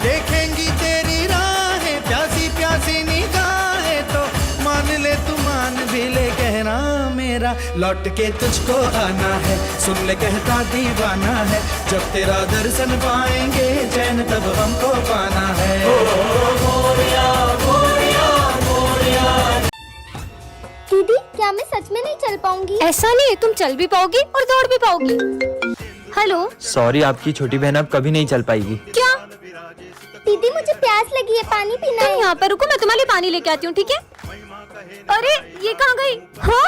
देखेंगी तेरी राहें, प्यासी प्यासी निगाहें, तो मान ले तू मान भी ले कहना मेरा, लौट के तुझको आना है, सुन ले कहता दीवाना है, जब तेरा दर्शन पाएंगे चैन तब हमको पाना है। मोरिया मोरिया मोरिया। दीदी क्या मैं सच में नहीं चल पाऊंगी? ऐसा नहीं है, तुम चल भी पाओगी और दौड़ भी पाओगी। हेलो। सॉरी, आपकी छोटी बहन अब कभी नहीं चल पाएगी। क्या? दीदी मुझे प्यास लगी है, पानी पीना है। तुम यहाँ पर रुको, मैं तुम्हारे लिए पानी लेके आती हूँ, ठीक है? अरे ये कहाँ गई? हाँ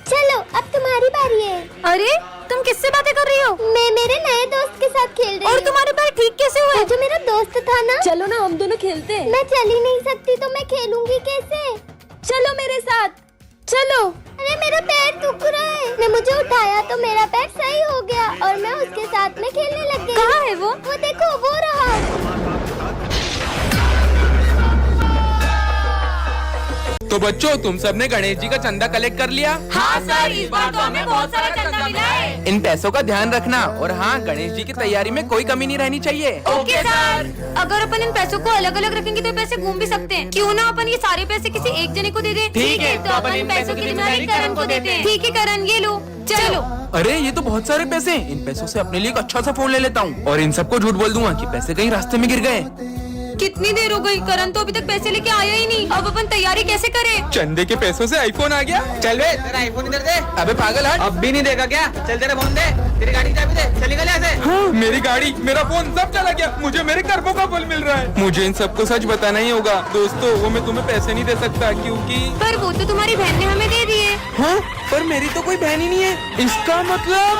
चलो अब तुम्हारी बारी है। अरे तुम किससे बातें कर रही हो? मैं मेरे नए दोस्त के साथ खेल रही हूँ। और तुम्हारे पैर ठीक कैसे हुए? जो मेरा दोस्त था ना। चलो ना हम दोनों खेलते हैं। मैं चल ही नहीं सकती तो मैं खेलूंगी कैसे? चलो मेरे साथ, चलो। अरे मेरा पैर दुख रहा है। ने मुझे उठाया तो मेरा पैर सही हो गया और मैं उसके साथ में खेलने लग गई। कहाँ है वो? वो देखो वो रहा। तो बच्चों, तुम सबने गणेश जी का चंदा कलेक्ट कर लिया? हाँ सर, इस बार तो हमें बहुत सारा चंदा मिला है। इन पैसों का ध्यान रखना, और हाँ, गणेश जी की तैयारी में कोई कमी नहीं रहनी चाहिए। Okay sir. अगर अपन इन पैसों को अलग अलग रखेंगे तो पैसे घूम भी सकते हैं। क्यों ना अपन ये सारे पैसे किसी एक जने को दे दें? ठीक है, तो अपन इन पैसों की जिम्मेदारी करण को देते हैं। ठीक है करण, ये लो, चलो। अरे ये तो बहुत सारे पैसे, इन पैसों से अपने लिए एक अच्छा सा फोन ले लेता हूँ और इन सबको झूठ बोल दूंगा कि पैसे कहीं रास्ते में गिर गए। कितनी देर हो गई, करण तो अभी तक पैसे लेके आया ही नहीं। अब अपन तैयारी कैसे करें? चंदे के पैसों से आईफोन आ गया। चल बे, तेरा आईफोन इधर दे। अबे पागल, हट। अब भी नहीं देगा क्या? चल तेरा फोन दे, तेरी गाड़ी की चाबी दे, चली गले ऐसे। हाँ, मेरी गाड़ी, मेरा फोन सब चला गया। मुझे मेरे कर्मों का फल मिल रहा है। मुझे इन सबको सच बताना ही होगा। दोस्तों, वो मैं तुम्हें पैसे नहीं दे सकता क्योंकि। पर वो तो तुम्हारी बहन ने हमें दे दिए। हाँ, पर मेरी तो कोई बहन ही नहीं है। इसका मतलब।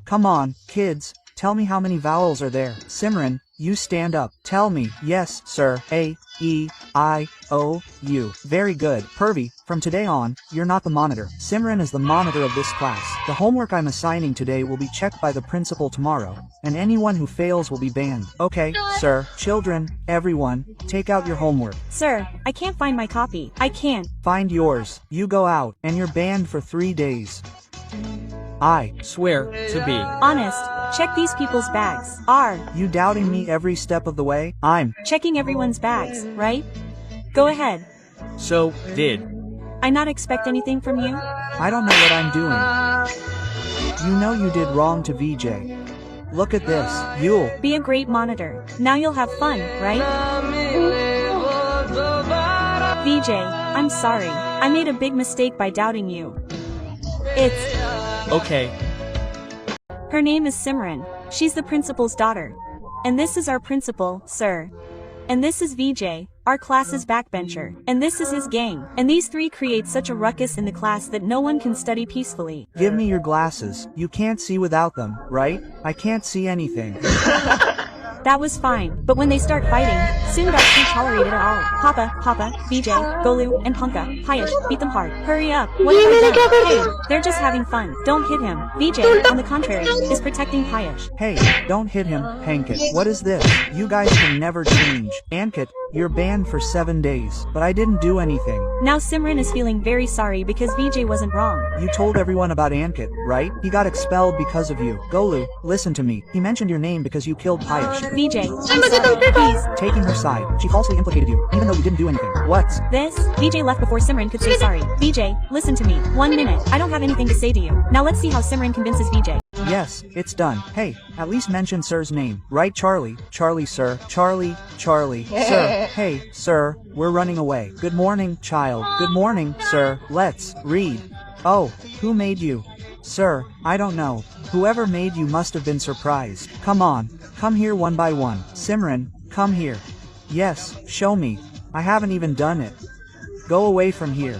Come on, kids, tell me how many vowels are there. Simran, you stand up. Tell me. Yes, sir. A, E, I, O, U. Very good. Pervy, from today on, you're not the monitor. Simran is the monitor of this class. The homework I'm assigning today will be checked by the principal tomorrow, and anyone who fails will be banned. Okay, sir. Children, everyone, take out your homework. Sir, I can't find my copy. I can't. Find yours. You go out, and you're banned for 3 days. I Swear to be. Honest, check these people's bags. R, You doubting me every step of the way? I'm checking everyone's bags, right? Go ahead. So did. I not expect anything from you? I don't know what I'm doing. You know you did wrong to VJ. Look at this. You'll Be a great monitor. Now you'll have fun, right? VJ, I'm sorry. I made a big mistake by doubting you. It's Okay. Her name is Simran. She's the principal's daughter. And this is our principal, sir. And this is VJ, our class's backbencher. And this is his gang. And these three create such a ruckus in the class that no one can study peacefully. give me your glasses. You can't see without them, right? I can't see anything. That was fine, but when they start fighting, Sundar can't tolerate it at all. Papa, VJ, Golu, and Punka, Piyush, beat them hard. Hurry up, what have I done? Hey, they're just having fun. Don't hit him. VJ, on the contrary, is protecting Piyush. Hey, don't hit him, Ankit. What is this? You guys can never change. Ankit, you're banned for 7 days. But I didn't do anything. Now Simran is feeling very sorry because VJ wasn't wrong. You told everyone about Ankit, right? He got expelled because of you. Golu, listen to me. He mentioned your name because you killed Piyush. VJ, I'm sorry, please. Taking her side, she falsely implicated you, even though you didn't do anything. What's This? VJ left before Simran could say sorry. VJ, listen to me. 1 minute. I don't have anything to say to you. Now let's see how Simran convinces VJ. Yes, it's done. Hey, at least mention sir's name. Right, Charlie? Charlie, sir. Charlie, Charlie. Sir. Hey, sir, we're running away. Good morning, child. Good morning, sir. Let's read. Oh, who made you? Sir, I don't know. Whoever made you must have been surprised. Come on, come here one by one. Simran, come here. Yes, show me. I haven't even done it. Go away from here.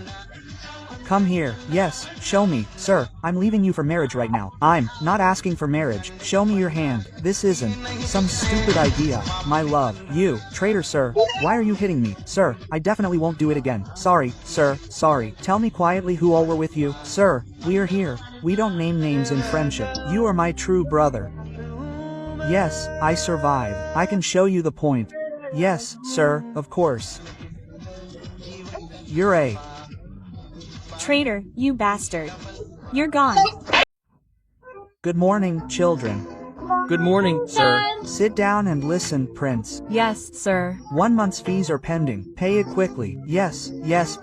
Come here. Yes, show me. Sir, I'm leaving you for marriage right now. I'm not asking for marriage. Show me your hand. This isn't some stupid idea. My love. You, traitor sir. Why are you hitting me? Sir, I definitely won't do it again. Sorry, sir, sorry. Tell me quietly who all were with you. Sir, we are here. We don't name names in friendship. You are my true brother. Yes, I survived. I can show you the point. Yes, sir, of course. You're a Traitor, you bastard. You're gone. Good morning, children. Good morning, sir. Sit down and listen, Prince. Yes, sir. 1 month's fees are pending. Pay it quickly. Yes,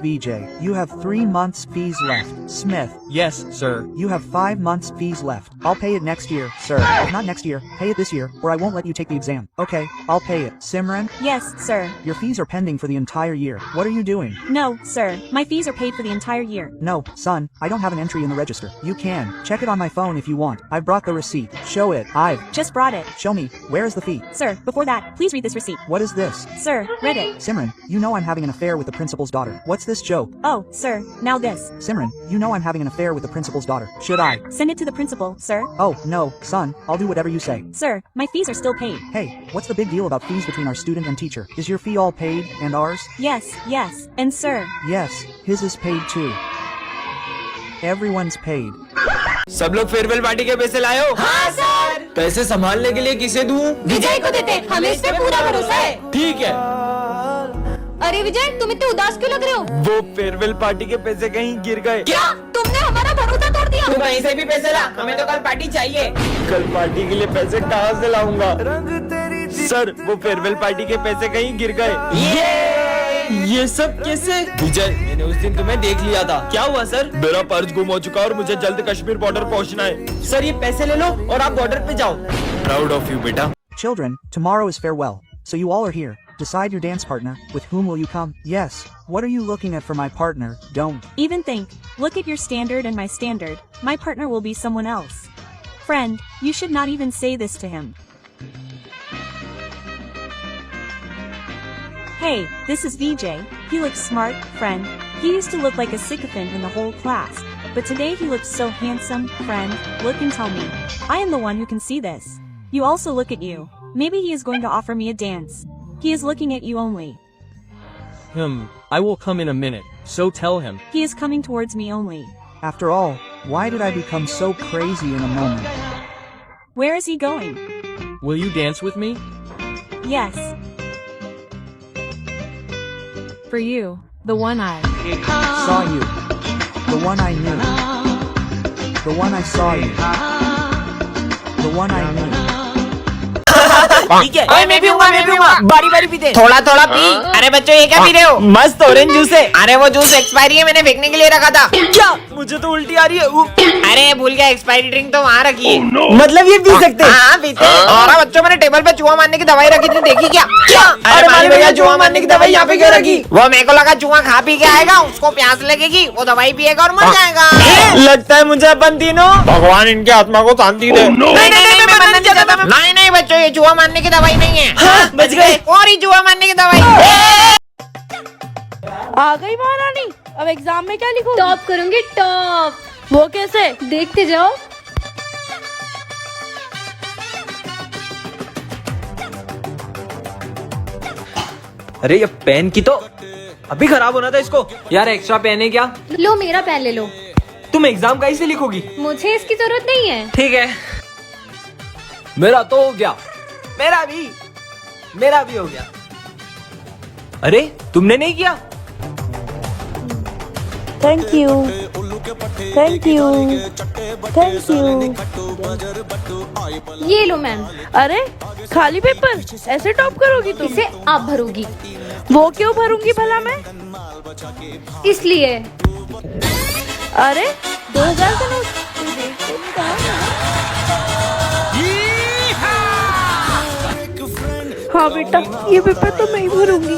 VJ. You have 3 months fees left. Smith, Yes, sir. you have 5 months fees left. I'll pay it next year, sir. Not next year. Pay it this year, or I won't let you take the exam. Okay, I'll pay it. Simran, Yes, sir. your fees are pending for the entire year. What are you doing? No, sir. My fees are paid for the entire year. No, son, I don't have an entry in the register. You can. Check it on my phone if you want. I've brought the receipt. Show it. I've. Just brought it. Show me. Where is the fee? Sir, before that, please read this receipt. What is this? Sir, read it. Simran, you know I'm having an affair with the principal's daughter. What's this joke? Oh, sir, now this. Simran, you know I'm having an affair with the principal's daughter. Should I? Send it to the principal, sir. Oh, no, son, I'll do whatever you say. Sir, my fees are still paid. Hey, what's the big deal about fees between our student and teacher? Is your fee all paid, and ours? Yes, and sir. Yes, his is paid too. Everyone's paid. सब लोग farewell party के पैसे लाए हो? हाँ sir. पैसे संभालने के लिए किसे दूं? विजय को देते, हमें इस पे पूरा भरोसा है। ठीक है। अरे विजय, तुम इतने उदास क्यों लग रहे हो? वो फेयरवेल पार्टी के पैसे कहीं गिर गए। क्या? तुमने हमारा भरोसा तोड़ दिया? तू कहीं से भी पैसे ला, हमें तो कल पार्टी चाहिए। कल पार्टी के लिए पैसे कहाँ से लाऊंगा? सर, वो फेयरवेल पार्टी के पैसे कहीं गिर गए। ये सब कैसे? विजय, मैंने उस दिन तुम्हें देख लिया था। क्या हुआ सर? मेरा पर्स गुम हो चुका और मुझे जल्द कश्मीर बॉर्डर पहुंचना है। सर, ये पैसे ले लो और आप बॉर्डर पे जाओ। प्राउड ऑफ यू बेटा। Children, tomorrow is farewell. So you all are here. Decide your dance partner. With whom will you come? Yes. What are you looking at for my partner? Don't. Even think. Look at your standard and my standard. My partner will be someone else. Friend, you should not even say this to him. Hey, this is VJ. He looks smart, friend. He used to look like a sycophant in the whole class. But today he looks so handsome, friend. Look and tell me. I am the one who can see this. You also look at you. Maybe he is going to offer me a dance. He is looking at you only. I will come in a minute, so tell him. He is coming towards me only. After all, why did I become so crazy in a moment? Where is he going? Will you dance with me? Yes. For you, the one I Saw you. The one I knew. The one I saw you. The one I knew. ठीक है। ओए, मैं भी हूँगा। बारी बारी पीते। थोड़ा थोड़ा पी। अरे बच्चों, ये क्या पी रहे हो? मस्त ऑरेंज जूस है। अरे वो जूस एक्सपायरी है, मैंने फेंकने के लिए रखा था। क्या? मुझे तो उल्टी आ रही है। अरे भूल गया, एक्सपायरी ड्रिंक तो वहाँ रखी है। मतलब ये पी सकते हैं? हाँ पीते। और बच्चों, मैंने टेबल पे चूहा मारने की दवाई रखी थी, देखी क्या? अरे माली भैया, चूहा मारने की दवाई यहाँ पे क्यों रखी? वो मेरे को लगा चूहा खा पी के आएगा, उसको प्यास लगेगी, वो दवाई पिएगा और मर जाएगा। लगता है मुझे अपन तीनों भगवान इनके आत्मा को शांति दे। नहीं बच्चों, ये चूहा मारने की दवाई नहीं है। हाँ, बच गए। और ही चूहा मारने की दवाई। आ गई महारानी। अब एग्जाम में क्या लिखूं? टॉप करूंगी, टॉप। वो कैसे? देखते जाओ। अरे ये पेन की तो अभी खराब होना था इसको। यार एक्स्ट्रा पेन है क्या? लो, मेरा पेन ले लो। तुम एग्जाम कैसे लिखोगी? मुझे इसकी जरूरत नहीं है। ठीक है, मेरा तो हो गया। मेरा भी हो गया। अरे तुमने नहीं किया? Thank you. ये लो मैम। अरे खाली पेपर ऐसे टॉप करोगी तुम? इसे आप भरोगी। वो क्यों भरूंगी भला मैं? इसलिए। अरे 2000 का नोट। हाँ बेटा, ये पेपर तो मैं ही भरूंगी।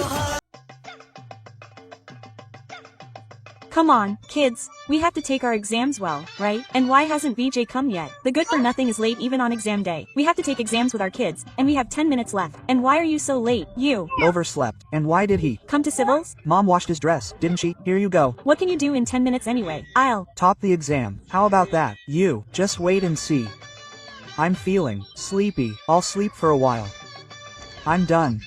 Come on, kids, we have to take our exams well, right? And why hasn't VJ come yet? The good for nothing is late even on exam day. We have to take exams with our kids, and we have 10 minutes left. And why are you so late? You. Overslept. And why did he? Come to civils? Mom washed his dress, didn't she? Here you go. What can you do in 10 minutes anyway? I'll. Top the exam. How about that? You. Just wait and see. I'm feeling sleepy. I'll sleep for a while. I'm done.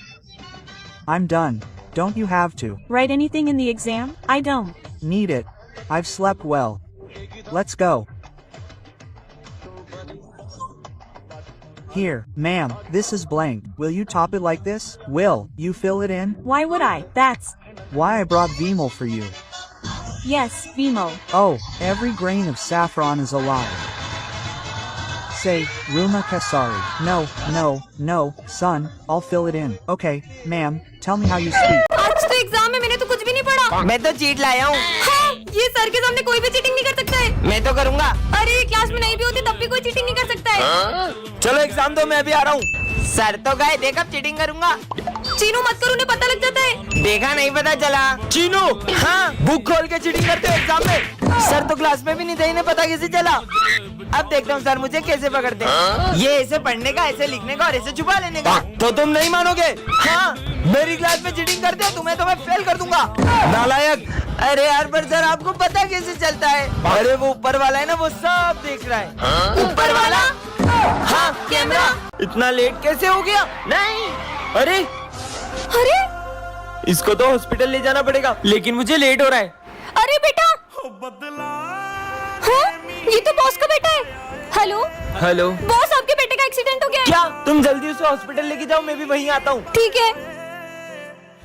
Don't you have to? Write anything in the exam? I don't. Need it. I've slept well. Let's go. Here, ma'am, this is blank. Will you top it like this? Will, you fill it in? Why would I? That's. Why I brought Vimal for you. Yes, Vimo. Oh, every grain of saffron is a lie. say, Ruma Kesari. No, no, no, son, I'll fill it in. Okay, ma'am, tell me how you speak. आज तो exam में मैंने तो कुछ भी नहीं पढ़ा। मैं तो चीट लाया हूँ। हाँ, ये सर के सामने कोई भी चीटिंग नहीं कर सकता है। मैं तो करूँगा। अरे क्लास में नहीं भी होती तब भी कोई चीटिंग नहीं कर सकता है। चलो एग्जाम दो, मैं अभी आ रहा हूँ। सर तो गए, देख अब चीटिंग करूँगा। चीनू मत करो, उन्हें पता लग जाता है। देखा नहीं पता चला। चीनू, हाँ बुक खोल के चीटिंग करते हो एग्जाम में। सर तो क्लास में भी नहीं थे, इन्हें पता कैसे चला? अब देखता हूँ सर मुझे कैसे पकड़ते हैं। ये ऐसे पढ़ने का, ऐसे लिखने का और ऐसे छुपा लेने का। तो तुम नहीं मानोगे? हाँ, मेरी क्लास में चीटिंग करते हो तुम्हें तो मैं फेल कर दूंगा, नालायक। अरे यार पर सर आपको पता कैसे चलता है? अरे वो ऊपर वाला है ना, वो सब देख रहा है। ऊपर वाला? हाँ, कैमरा। इतना लेट कैसे हो गया? नहीं, अरे अरे इसको तो हॉस्पिटल ले जाना पड़ेगा, लेकिन मुझे लेट हो रहा है। अरे बेटा, हाँ, ये तो बॉस का बेटा है। हेलो हेलो बॉस, आपके बेटे का एक्सीडेंट हो गया है। क्या? तुम जल्दी उसे हॉस्पिटल लेके जाओ, मैं भी वहीं आता हूँ। ठीक है।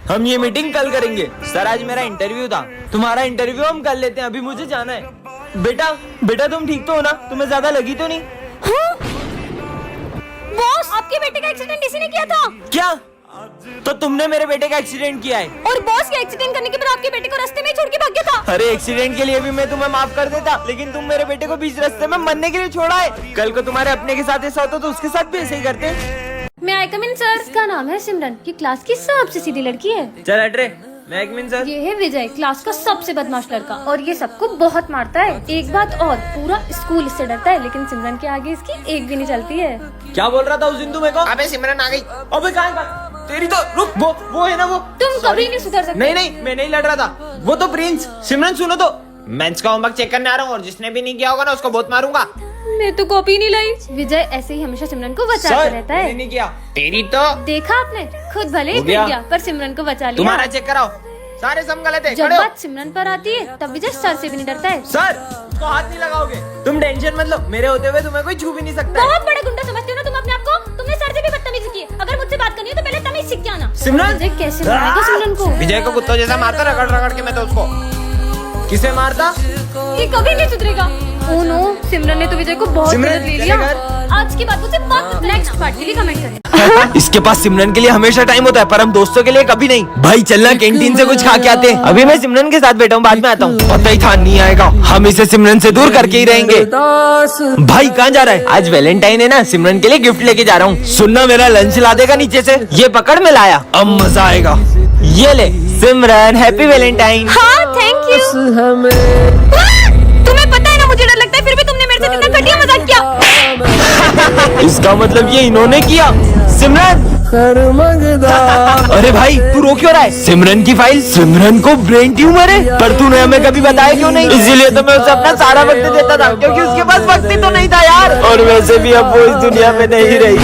हम ये मीटिंग कल करेंगे। सर आज मेरा इंटरव्यू था, तुम्हारा इंटरव्यू हम कर लेते हैं, अभी मुझे जाना है। बेटा बेटा तुम ठीक तो हो ना? तुम्हें ज्यादा लगी तो नहीं? हाँ? बॉस, आपके बेटे का एक्सीडेंट इसी ने किया था। क्या? तो तुमने मेरे बेटे का एक्सीडेंट किया है? और बॉस के एक्सीडेंट करने के बाद आपके बेटे को रास्ते में ही छोड़ के भाग गया था। अरे एक्सीडेंट के लिए भी मैं तुम्हें माफ कर देता, लेकिन तुम मेरे बेटे को बीच रास्ते में मरने के लिए छोड़ा है। कल को तुम्हारे अपने के साथ ऐसा होता तो उसके साथ भी ऐसे ही करते। मैं आई कम इन सर। इसका नाम है सिमरन, ये क्लास की सबसे सीधी लड़की है। चल हट रे, मैं एक मिनट सर। ये है विजय, क्लास का सबसे बदमाश लड़का, और ये सबको बहुत मारता है। एक बात और, पूरा स्कूल इससे डरता है, लेकिन सिमरन के आगे इसकी एक भी नहीं चलती है। क्या बोल रहा था उस दिन तू मेरे को? अबे सिमरन आ गई। अबे कहाँ? तेरी तो रुक, वो है ना वो। तुम कभी नहीं सुधर सकते। नहीं नहीं, मैं नहीं लड़ रहा था, वो तो प्रिंस। सिमरन सुनो तो, मेंस का होमवर्क चेक करने आ रहा हूँ और जिसने भी नहीं किया होगा ना उसको बहुत मारूंगा। मैं तो कॉपी नहीं लाई। विजय ऐसे ही हमेशा सिमरन को बचाता रहता है। मैंने नहीं किया। तेरी तो देखा आपने, खुद भले ही हो गया। गिर गया पर सिमरन को बचा लिया। तुम्हारा चेक कराओ, सारे सम गलत है। जब खड़े हो। बात सिमरन पर आती है तब विजय सर से भी नहीं डरता है। सर उसको हाथ नहीं लगाओगे, तुम टेंशन मत लो, मेरे होते हुए तुम्हें कोई छू भी नहीं सकता है। बहुत बड़ा गुंडा समझते हो ना तुम अपने आप को। तुमने सर से भी बदतमीजी की है। अगर मुझसे बात करनी हो तो पहले तमीज सीख के आना। सिमरन! विजय कैसे मारेगा सिमरन को? विजय को कुत्तों जैसा मारता रगड़ रगड़ के मैं तो उसको। किसे मारता? ये कभी नहीं सुधरेगा। ओह नो, सिमरन ने तो विजय को बहुत सिमरन, गलत ले लिया। चले आज की बात मुझसे बात मत। नेक्स्ट पार्ट के लिए कमेंट करें। इसके पास सिमरन के लिए हमेशा टाइम होता है, पर हम दोस्तों के लिए कभी नहीं। भाई चलना कैंटीन से कुछ खा के आते हैं। अभी मैं सिमरन के साथ बैठा हूँ, बाद में आता हूँ। पता ही था नहीं आएगा, हम इसे सिमरन से दूर करके ही रहेंगे। भाई कहाँ जा रहा है? आज वैलेंटाइन है ना, सिमरन के लिए गिफ्ट लेके जा रहा हूँ। सुनना, मेरा लंच ला देगा नीचे से। ये पकड़ में लाया, अब मजा आएगा। ये ले सिमरन, हैप्पी वैलेंटाइन। हाँ थैंक यू। तुम्हें पता है ना मुझे डर लगता है, फिर भी तुमने मेरे साथ इतना घटिया मजाक किया। इसका मतलब ये इन्होंने किया। सिमरन अरे भाई तू रो क्यों रहा है? सिमरन की फाइल, सिमरन को ब्रेन ट्यूमर है, पर तूने हमें कभी बताया क्यों नहीं? इसीलिए तो मैं उसे अपना सारा वक्त देता था, क्योंकि उसके पास वक्त ही तो नहीं था यार। और वैसे भी अब वो इस दुनिया में नहीं रही।